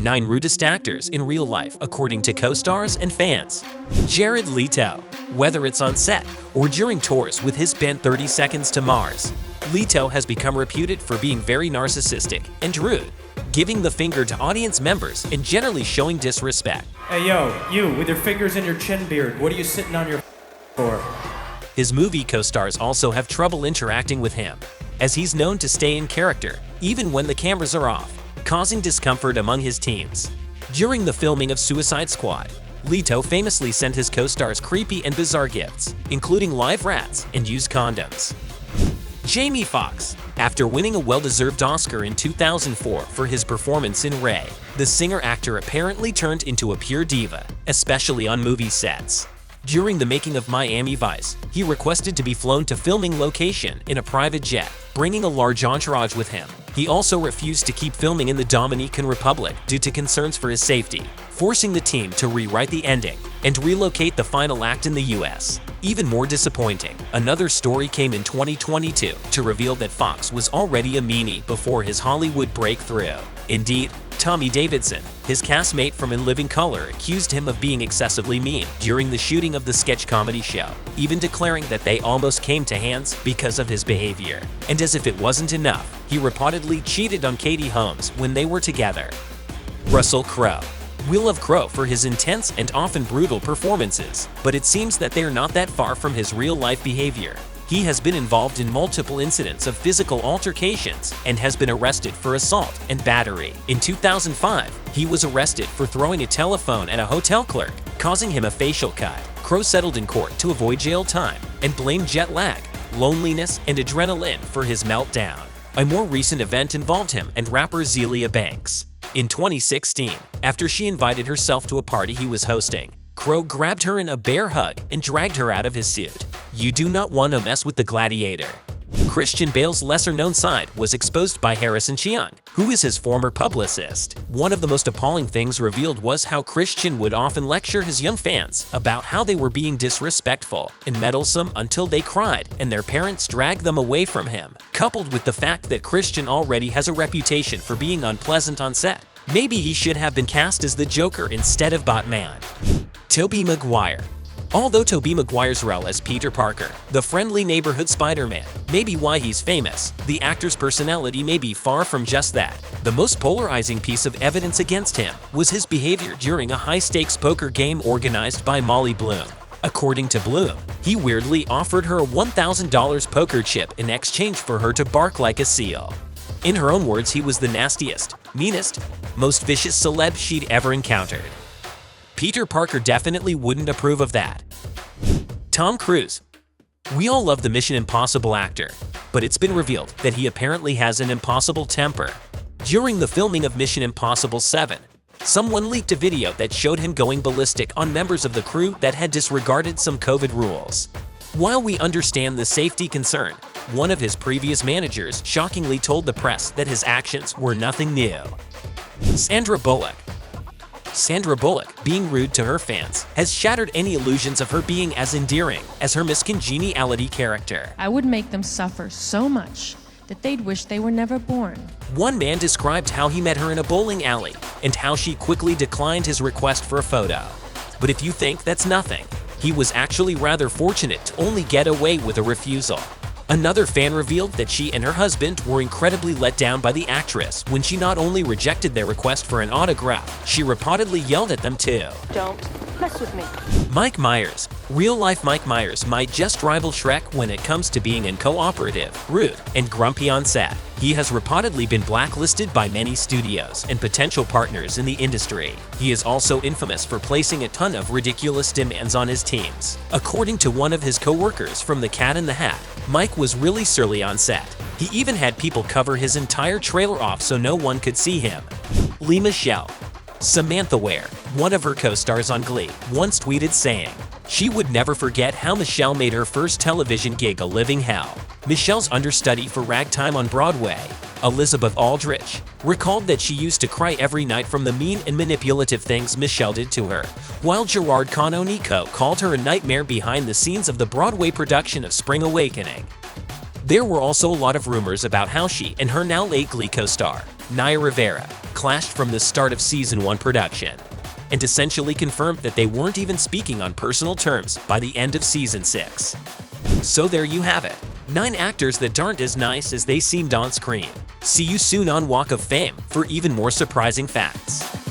9 rudest actors in real life according to co-stars and fans. Jared Leto. Whether it's on set or during tours with his band 30 Seconds to Mars, Leto has become reputed for being very narcissistic and rude, giving the finger to audience members and generally showing disrespect. Hey yo, you with your fingers in your chin beard, what are you sitting on your for? His movie co-stars also have trouble interacting with him, as he's known to stay in character even when the cameras are off, causing discomfort among his teams. During the filming of Suicide Squad, Leto famously sent his co-stars creepy and bizarre gifts, including live rats and used condoms. Jamie Foxx. After winning a well-deserved Oscar in 2004 for his performance in Ray, the singer-actor apparently turned into a pure diva, especially on movie sets. During the making of Miami Vice, he requested to be flown to filming location in a private jet, bringing a large entourage with him. He also refused to keep filming in the Dominican Republic due to concerns for his safety, forcing the team to rewrite the ending and relocate the final act in the US. Even more disappointing, another story came in 2022 to reveal that Foxx was already a meanie before his Hollywood breakthrough. Indeed, Tommy Davidson, his castmate from In Living Color, accused him of being excessively mean during the shooting of the sketch comedy show, even declaring that they almost came to hands because of his behavior. And as if it wasn't enough, he reportedly cheated on Katie Holmes when they were together. Russell Crowe. We love Crowe for his intense and often brutal performances, but it seems that they are not that far from his real-life behavior. He has been involved in multiple incidents of physical altercations and has been arrested for assault and battery. In 2005, he was arrested for throwing a telephone at a hotel clerk, causing him a facial cut. Crowe settled in court to avoid jail time and blamed jet lag, loneliness, and adrenaline for his meltdown. A more recent event involved him and rapper Zelia Banks. In 2016, after she invited herself to a party he was hosting, Crowe grabbed her in a bear hug and dragged her out of his suit. You do not want to mess with the gladiator. Christian Bale's lesser-known side was exposed by Harrison Cheung, who is his former publicist. One of the most appalling things revealed was how Christian would often lecture his young fans about how they were being disrespectful and meddlesome until they cried and their parents dragged them away from him. Coupled with the fact that Christian already has a reputation for being unpleasant on set, maybe he should have been cast as the Joker instead of Batman. Tobey Maguire. Although Tobey Maguire's role as Peter Parker, the friendly neighborhood Spider-Man, may be why he's famous, the actor's personality may be far from just that. The most polarizing piece of evidence against him was his behavior during a high-stakes poker game organized by Molly Bloom. According to Bloom, he weirdly offered her a $1,000 poker chip in exchange for her to bark like a seal. In her own words, he was the nastiest, meanest, most vicious celeb she'd ever encountered. Peter Parker definitely wouldn't approve of that. Tom Cruise. We all love the Mission Impossible actor, but it's been revealed that he apparently has an impossible temper. During the filming of Mission Impossible 7, someone leaked a video that showed him going ballistic on members of the crew that had disregarded some COVID rules. While we understand the safety concern, one of his previous managers shockingly told the press that his actions were nothing new. Sandra Bullock. Sandra Bullock, being rude to her fans, has shattered any illusions of her being as endearing as her Miss Congeniality character. I would make them suffer so much that they'd wish they were never born. One man described how he met her in a bowling alley and how she quickly declined his request for a photo. But if you think that's nothing, he was actually rather fortunate to only get away with a refusal. Another fan revealed that she and her husband were incredibly let down by the actress when she not only rejected their request for an autograph, she reportedly yelled at them too. Don't mess with me. Mike Myers. Real-life Mike Myers might just rival Shrek when it comes to being uncooperative, rude, and grumpy on set. He has reportedly been blacklisted by many studios and potential partners in the industry. He is also infamous for placing a ton of ridiculous demands on his teams. According to one of his co-workers from The Cat in the Hat, Mike was really surly on set. He even had people cover his entire trailer off so no one could see him. Lea Michelle. Samantha Ware, one of her co-stars on Glee, once tweeted saying, she would never forget how Michelle made her first television gig a living hell. Michelle's understudy for Ragtime on Broadway, Elizabeth Aldrich, recalled that she used to cry every night from the mean and manipulative things Michelle did to her, while Gerard Canonico called her a nightmare behind the scenes of the Broadway production of Spring Awakening. There were also a lot of rumors about how she and her now late Glee co-star, Naya Rivera, clashed from the start of Season 1 production, and essentially confirmed that they weren't even speaking on personal terms by the end of Season 6. So there you have it. 9 actors that aren't as nice as they seemed on screen. See you soon on Walk of Fame for even more surprising facts.